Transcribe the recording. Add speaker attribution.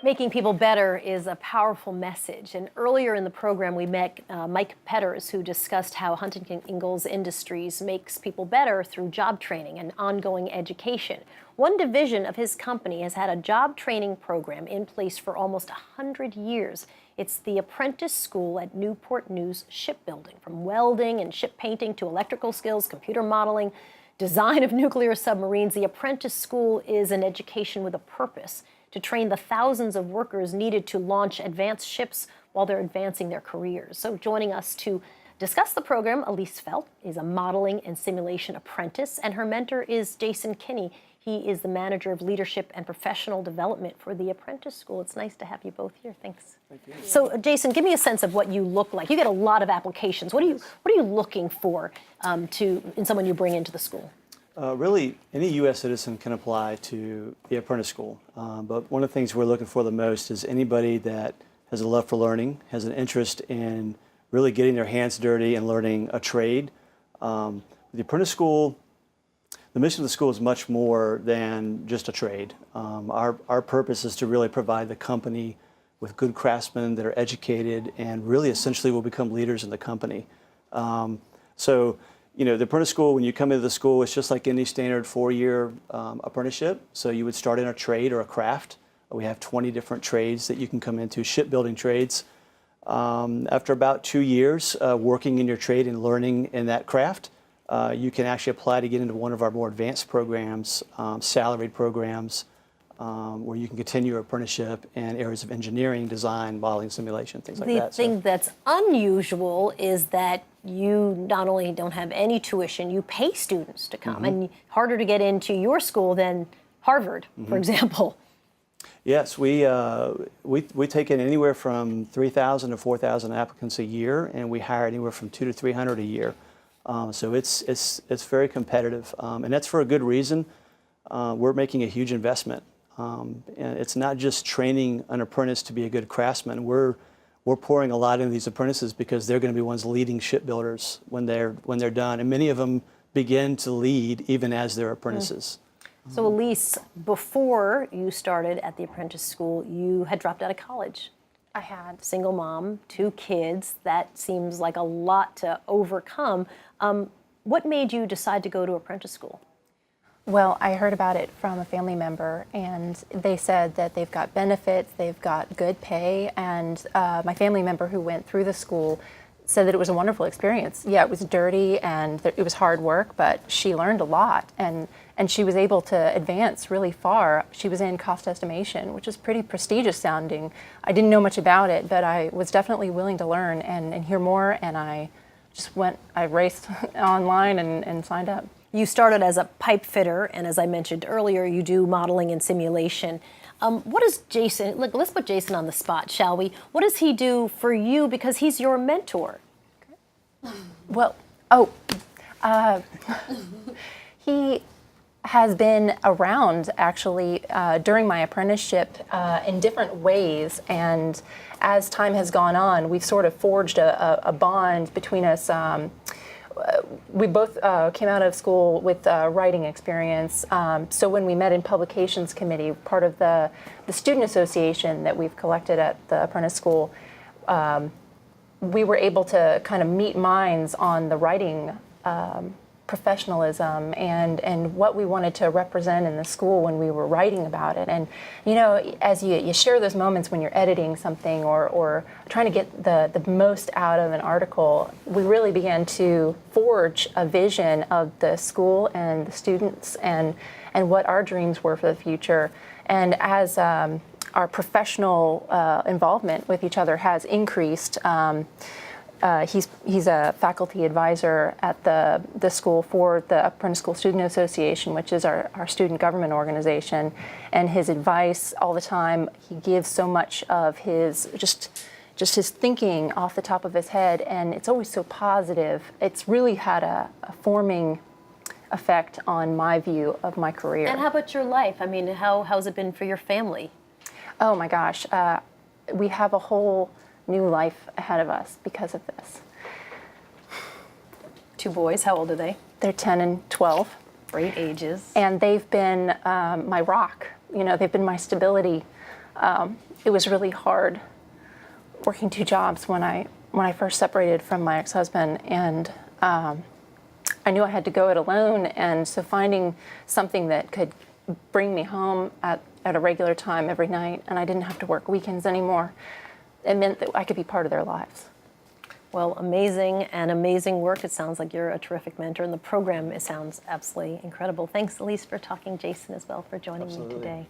Speaker 1: Making people better is a powerful message. And earlier in the program, we met Mike Petters, who discussed how Huntington Ingalls Industries makes people better through job training and ongoing education. One division of his company has had a job training program in place for almost 100 years. It's the Apprentice School at Newport News Shipbuilding. From welding and ship painting to electrical skills, computer modeling, design of nuclear submarines, the Apprentice School is an education with a purpose: to train the thousands of workers needed to launch advanced ships while they're advancing their careers. So joining us to discuss the program, Elise Felt is a modeling and simulation apprentice, and her mentor is Jason Kinney. He is the manager of leadership and professional development for the Apprentice School. It's nice to have you both here. Thanks.
Speaker 2: Thank you.
Speaker 1: So Jason, give me a sense of what you look like. You get a lot of applications. What are you looking for in someone you bring into the school?
Speaker 2: Really, any U.S. citizen can apply to the Apprentice School, but one of the things we're looking for the most is anybody that has a love for learning, has an interest in really getting their hands dirty and learning a trade. The Apprentice School, the mission of the school is much more than just a trade. Our purpose is to really provide the company with good craftsmen that are educated and really essentially will become leaders in the company. You know, the Apprentice School, when you come into the school, it's just like any standard four-year apprenticeship. So you would start in a trade or a craft. We have 20 different trades that you can come into, shipbuilding trades. After about 2 years working in your trade and learning in that craft, you can actually apply to get into one of our more advanced programs, salaried programs, where you can continue your apprenticeship in areas of engineering, design, modeling, simulation, things like that.
Speaker 1: The thing that's unusual is that you not only don't have any tuition, you pay students to come, and harder to get into your school than Harvard, for example.
Speaker 2: Yes, we take in anywhere from 3,000 to 4,000 applicants a year, and we hire anywhere from 200 to 300 a year. So it's very competitive, and that's for a good reason. We're making a huge investment. And it's not just training an apprentice to be a good craftsman. We're pouring a lot into these apprentices because they're going to be ones leading shipbuilders when they're done, and many of them begin to lead even as they're apprentices.
Speaker 1: So Elise, before you started at the Apprentice School, you had dropped out of college.
Speaker 3: I had.
Speaker 1: Single mom, 2 kids. That seems like a lot to overcome. What made you decide to go to Apprentice School?
Speaker 3: Well, I heard about it from a family member, and they said that they've got benefits, they've got good pay, and my family member who went through the school said that it was a wonderful experience. Yeah, it was dirty and it was hard work, but she learned a lot, and she was able to advance really far. She was in cost estimation, which is pretty prestigious sounding. I didn't know much about it, but I was definitely willing to learn and hear more, and I raced online and signed up.
Speaker 1: You started as a pipe fitter, and as I mentioned earlier, you do modeling and simulation. What does Jason, look, let's put Jason on the spot, shall we? What does he do for you, because he's your mentor?
Speaker 3: Well, he has been around actually during my apprenticeship in different ways, and as time has gone on, we've sort of forged a bond between us. We both came out of school with writing experience, so when we met in publications committee, part of the student association that we've collected at the Apprentice School, we were able to kind of meet minds on the writing professionalism and what we wanted to represent in the school when we were writing about it. And you know, as you share those moments when you're editing something or trying to get the most out of an article, we really began to forge a vision of the school and the students and what our dreams were for the future. And as our professional involvement with each other has increased, he's a faculty advisor at the school for the Apprentice School Student Association, which is our student government organization. And his advice all the time, he gives so much of his just his thinking off the top of his head, and it's always so positive. It's really had a forming effect on my view of my career.
Speaker 1: And how about your life? I mean, how's it been for your family?
Speaker 3: Oh my gosh, we have a whole new life ahead of us because of this.
Speaker 1: 2 boys, how old are they?
Speaker 3: They're 10 and 12.
Speaker 1: Great ages.
Speaker 3: And they've been my rock. You know, they've been my stability It was really hard working two jobs when I first separated from my ex-husband, and I knew I had to go it alone, and so finding something that could bring me home at a regular time every night, and I didn't have to work weekends anymore, it meant that I could be part of their lives.
Speaker 1: Well, amazing and amazing work. It sounds like you're a terrific mentor, and the program, it sounds absolutely incredible. Thanks, Elise, for talking. Jason as well for joining me today.